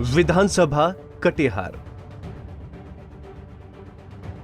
विधानसभा कटिहार।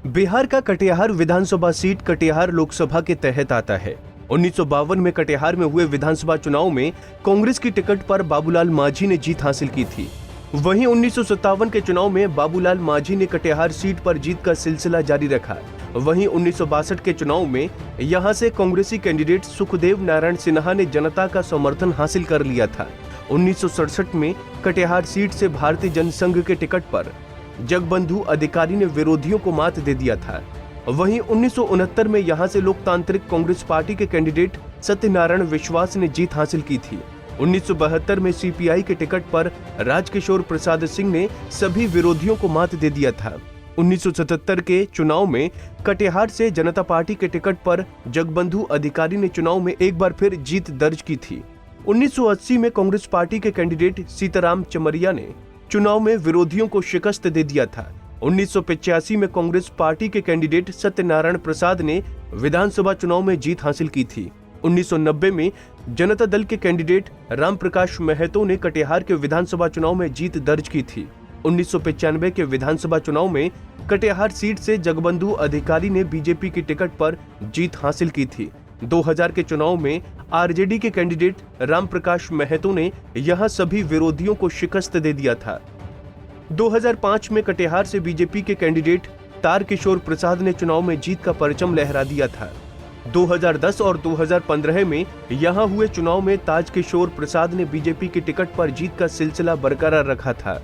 बिहार का कटिहार विधानसभा सीट कटिहार लोकसभा के तहत आता है। 1952 में कटिहार में हुए विधानसभा चुनाव में कांग्रेस की टिकट पर बाबूलाल मांझी ने जीत हासिल की थी। वहीं 1957 के चुनाव में बाबूलाल मांझी ने कटिहार सीट पर जीत का सिलसिला जारी रखा। वहीं 1962 के चुनाव में यहां से कांग्रेसी कैंडिडेट सुखदेव नारायण सिन्हा ने जनता का समर्थन हासिल कर लिया था। 1967 में कटिहार सीट से भारतीय जनसंघ के टिकट पर जगबंधु अधिकारी ने विरोधियों को मात दे दिया था। वहीं 1969 में यहां से लोकतांत्रिक कांग्रेस पार्टी के कैंडिडेट सत्यनारायण विश्वास ने जीत हासिल की थी। 1972 में सीपीआई के टिकट पर राजकिशोर प्रसाद सिंह ने सभी विरोधियों को मात दे दिया था। 1977 के चुनाव में कटिहार से जनता पार्टी के टिकट पर जगबंधु अधिकारी ने चुनाव में एक बार फिर जीत दर्ज की थी। 1980 में कांग्रेस पार्टी के कैंडिडेट सीताराम चमरिया ने चुनाव में विरोधियों को शिकस्त दे दिया था। 1985 में कांग्रेस पार्टी के कैंडिडेट सत्यनारायण प्रसाद ने विधानसभा चुनाव में जीत हासिल की थी। 1990 में जनता दल के कैंडिडेट रामप्रकाश महतो ने कटिहार के विधानसभा चुनाव में जीत दर्ज की थी। 1995 के विधानसभा चुनाव में कटिहार सीट से जगबंधु अधिकारी ने बीजेपी की टिकट पर जीत हासिल की थी। 2000 के चुनाव में आरजेडी के कैंडिडेट रामप्रकाश महतो ने यहां सभी विरोधियों को शिकस्त दे दिया था। 2005 में कटिहार से बीजेपी के कैंडिडेट तारकिशोर प्रसाद ने चुनाव में जीत का परचम लहरा दिया था। 2010 और 2015 में यहां हुए चुनाव में ताजकिशोर प्रसाद ने बीजेपी की टिकट पर जीत का सिलसिला बरकरार रखा था।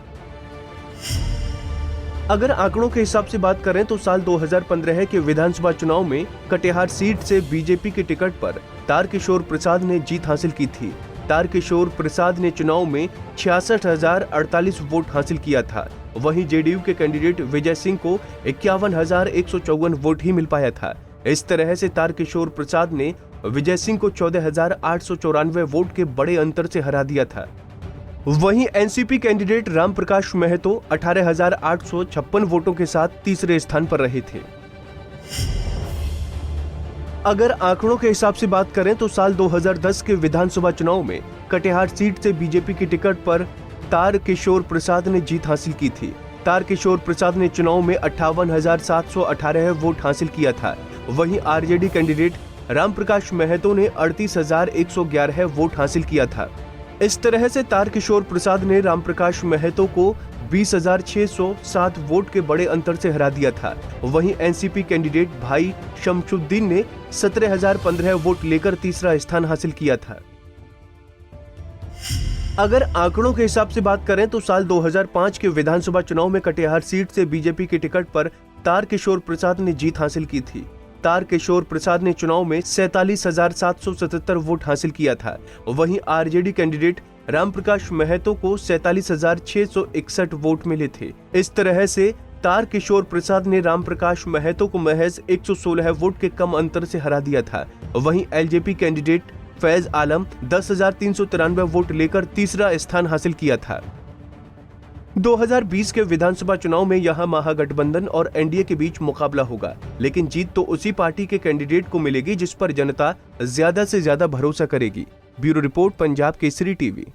अगर आंकड़ों के हिसाब से बात करें तो साल 2015 के विधानसभा चुनाव में कटिहार सीट से बीजेपी की टिकट पर तारकिशोर प्रसाद ने जीत हासिल की थी। तारकिशोर प्रसाद ने चुनाव में 66,048 वोट हासिल किया था। वहीं जेडीयू के कैंडिडेट विजय सिंह को 51,154 वोट ही मिल पाया था। इस तरह से तारकिशोर प्रसाद ने विजय सिंह को 14,894 वोट के बड़े अंतर से हरा दिया था। वहीं एनसीपी कैंडिडेट रामप्रकाश महतो 18,856 वोटों के साथ तीसरे स्थान पर रहे थे। अगर आंकड़ों के हिसाब से बात करें तो साल 2010 के विधानसभा चुनाव में कटिहार सीट से बीजेपी की टिकट पर तारकिशोर प्रसाद ने जीत हासिल की थी। तारकिशोर प्रसाद ने चुनाव में 58,718 वोट हासिल किया था। वहीं आरजेडी कैंडिडेट रामप्रकाश महतो ने 38,111 वोट हासिल किया था। इस तरह से तारकिशोर प्रसाद ने रामप्रकाश महतो को 20,607 वोट के बड़े अंतर से हरा दिया था। वहीं एनसीपी कैंडिडेट भाई शमशुद्दीन ने 17,015 वोट लेकर तीसरा स्थान हासिल किया था। अगर आंकड़ों के हिसाब से बात करें तो साल 2005 के विधानसभा चुनाव में कटिहार सीट से बीजेपी की टिकट पर तारकिशोर प्रसाद ने जीत हासिल की थी। तारकिशोर प्रसाद ने चुनाव में 47,777 वोट हासिल किया था। वहीं आरजेडी कैंडिडेट रामप्रकाश महतो को 47,661 वोट मिले थे। इस तरह से तारकिशोर प्रसाद ने रामप्रकाश महतो को महज 116 वोट के कम अंतर से हरा दिया था। वहीं एलजेपी कैंडिडेट फैज आलम 10,393 वोट लेकर तीसरा स्थान हासिल किया था। 2020 के विधानसभा चुनाव में यहां महागठबंधन और एनडीए के बीच मुकाबला होगा, लेकिन जीत तो उसी पार्टी के कैंडिडेट को मिलेगी जिस पर जनता ज्यादा से ज्यादा भरोसा करेगी। Bureau report, Punjab Kesari TV.